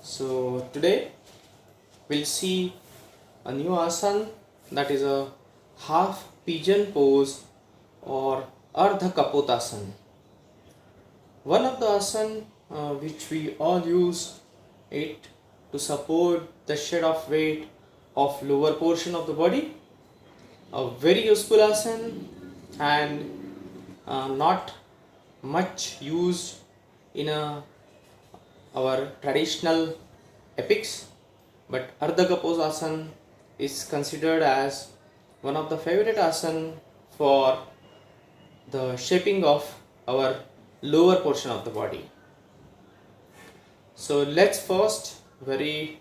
So today we'll see a new asana, that is a half pigeon pose or Ardha Kapotasana. One of the asana which we all use it to support the shed of weight of lower portion of the body. A very useful asana and not much used in our traditional epics, but Ardha Kapotasana is considered as one of the favorite asana for the shaping of our lower portion of the body. So let's first very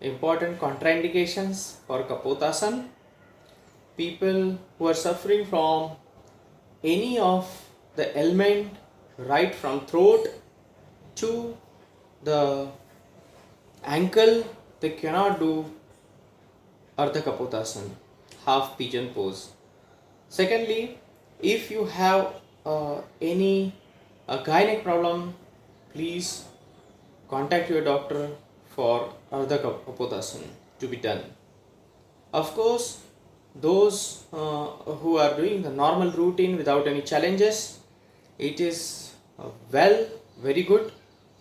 important contraindications for Kapotasana. People who are suffering from any of the ailment right from throat to the ankle, they cannot do Ardha Kapotasana, half pigeon pose. Secondly, if you have any gynec problem, please contact your doctor for Ardha Kapotasana to be done. Of course, those who are doing the normal routine without any challenges, it is very good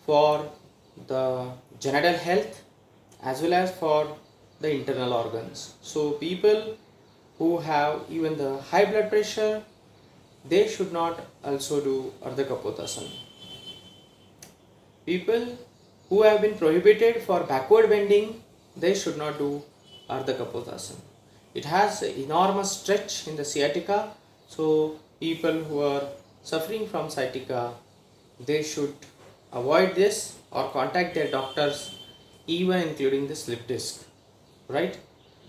for the genital health as well as for the internal organs. So people who have even the high blood pressure, they should not also do Ardha Kapotasana. People who have been prohibited for backward bending, they should not do Ardha Kapotasana. It has enormous stretch in the sciatica, so people who are suffering from sciatica, they should avoid this or contact their doctors, even including the slip disc, right?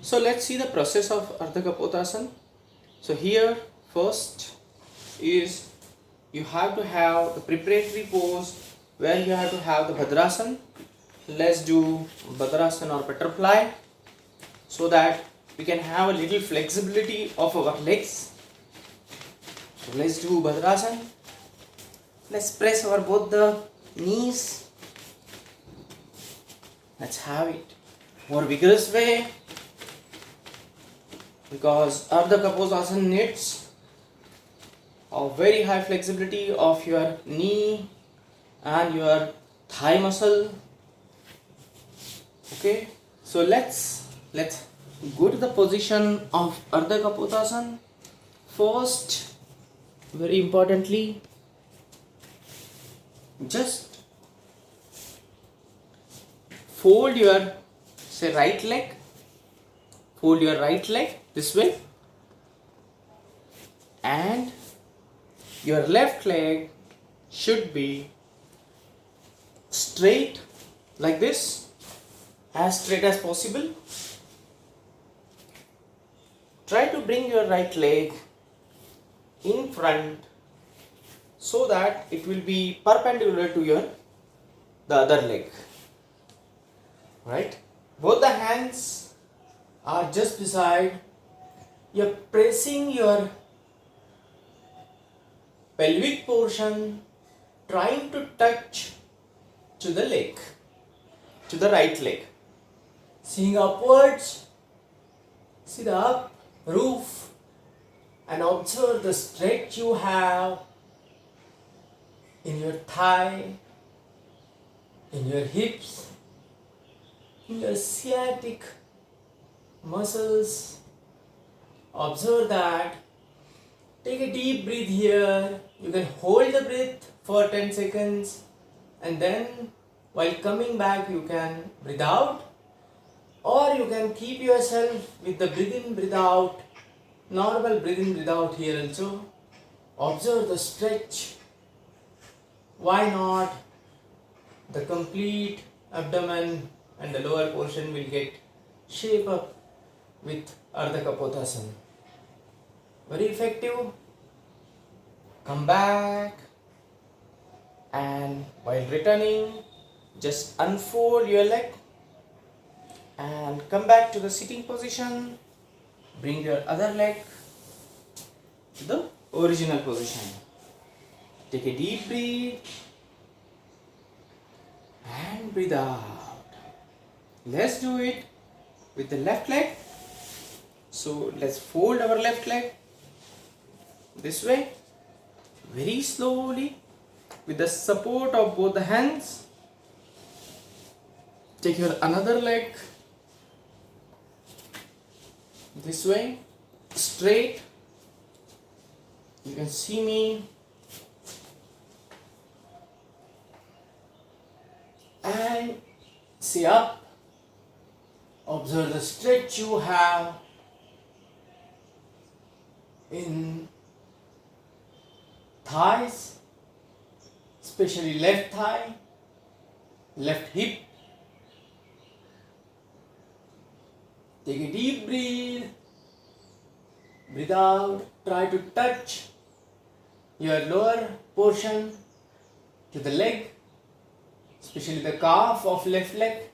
So let's see the process of Ardha Kapotasana. So here first is you have to have the preparatory pose where you have to have the Bhadrasana. Let's do Bhadrasana or butterfly so that we can have a little flexibility of our legs. So let's do Bhadrasana. Let's press over both the knees. Let's have it more vigorous way, because Ardha Kapotasana needs a very high flexibility of your knee and your thigh muscle. Okay, so let's go to the position of Ardha Kapotasana. First, very importantly, just fold your right leg, fold your right leg this way, and your left leg should be straight like this, as straight as possible. Try to bring your right leg in front so that it will be perpendicular to the other leg, right? Both the hands are just beside. You're pressing your pelvic portion, trying to touch to the leg, to the right leg. Seeing upwards, see the up roof and observe the stretch you have in your thigh, in your hips, in your sciatic muscles. Observe that. Take a deep breath here. You can hold the breath for 10 seconds and then while coming back you can breathe out, or you can keep yourself with the breathe in, breathe out, normal breathe in, breathe out here also. Observe the stretch. Why not? The complete abdomen and the lower portion will get shape up with Ardha Kapotasana. Very effective. Come back, and while returning, just unfold your leg and come back to the sitting position. Bring your other leg to the original position. Take a deep breath and breathe out. Let's do it with the left leg. So let's fold our left leg this way, very slowly, with the support of both the hands. Take your another leg this way, straight. You can see me. And sit up. Observe the stretch you have in thighs, especially left thigh, left hip. Take a deep breath. Breathe out. Try to touch your lower portion to the leg, especially the calf of left leg.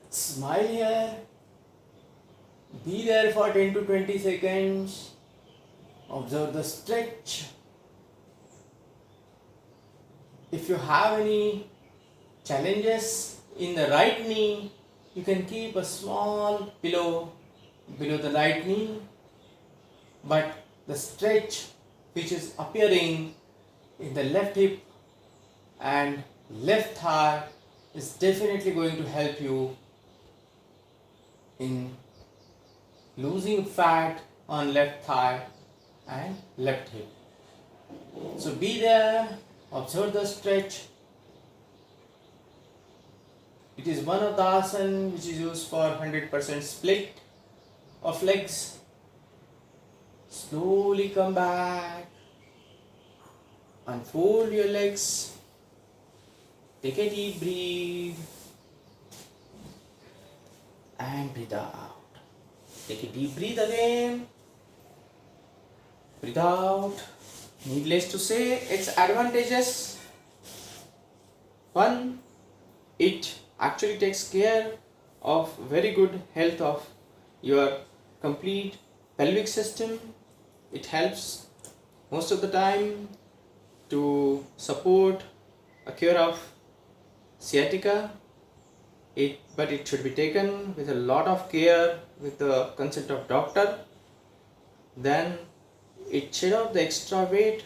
Smile here. Be there for 10 to 20 seconds. Observe the stretch. If you have any challenges in the right knee, you can keep a small pillow below the right knee, but the stretch which is appearing in the left hip and left thigh is definitely going to help you in losing fat on left thigh and left hip. So be there, observe the stretch. It is one of the asana which is used for 100% split of legs. Slowly come back, unfold your legs, take a deep breath and breathe out. Take a deep breath again, breathe out. Needless to say, its advantages. One, it actually takes care of very good health of your complete pelvic system. It helps most of the time to support a cure of sciatica. But it should be taken with a lot of care with the consent of doctor. Then it shed off the extra weight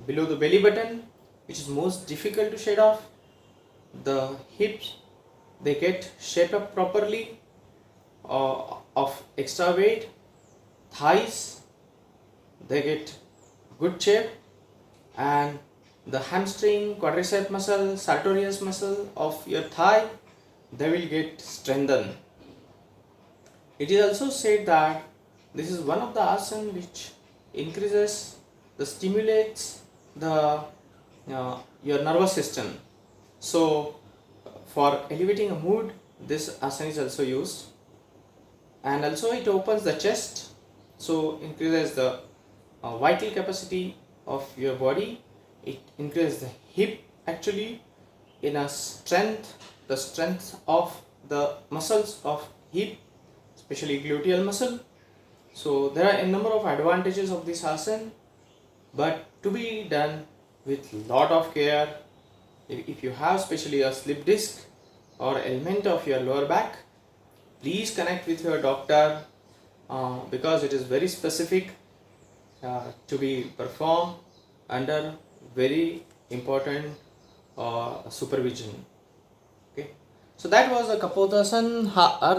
below the belly button, which is most difficult to shed off. The hips, they get shaped up properly of extra weight. Thighs, they get good shape, and the hamstring, quadricep muscle, sartorius muscle of your thigh, they will get strengthened. It is also said that this is one of the asana which increases stimulates the your nervous system. So for elevating a mood, this asana is also used, and also it opens the chest, so increases the vital capacity of your body. It increases the hip actually in a strength, the strength of the muscles of hip, especially gluteal muscle. So there are a number of advantages of this asana, but to be done with lot of care. If you have especially a slip disc or ailment of your lower back, please connect with your doctor because it is very specific to be performed under very important supervision. Okay, so that was a Kapotasana.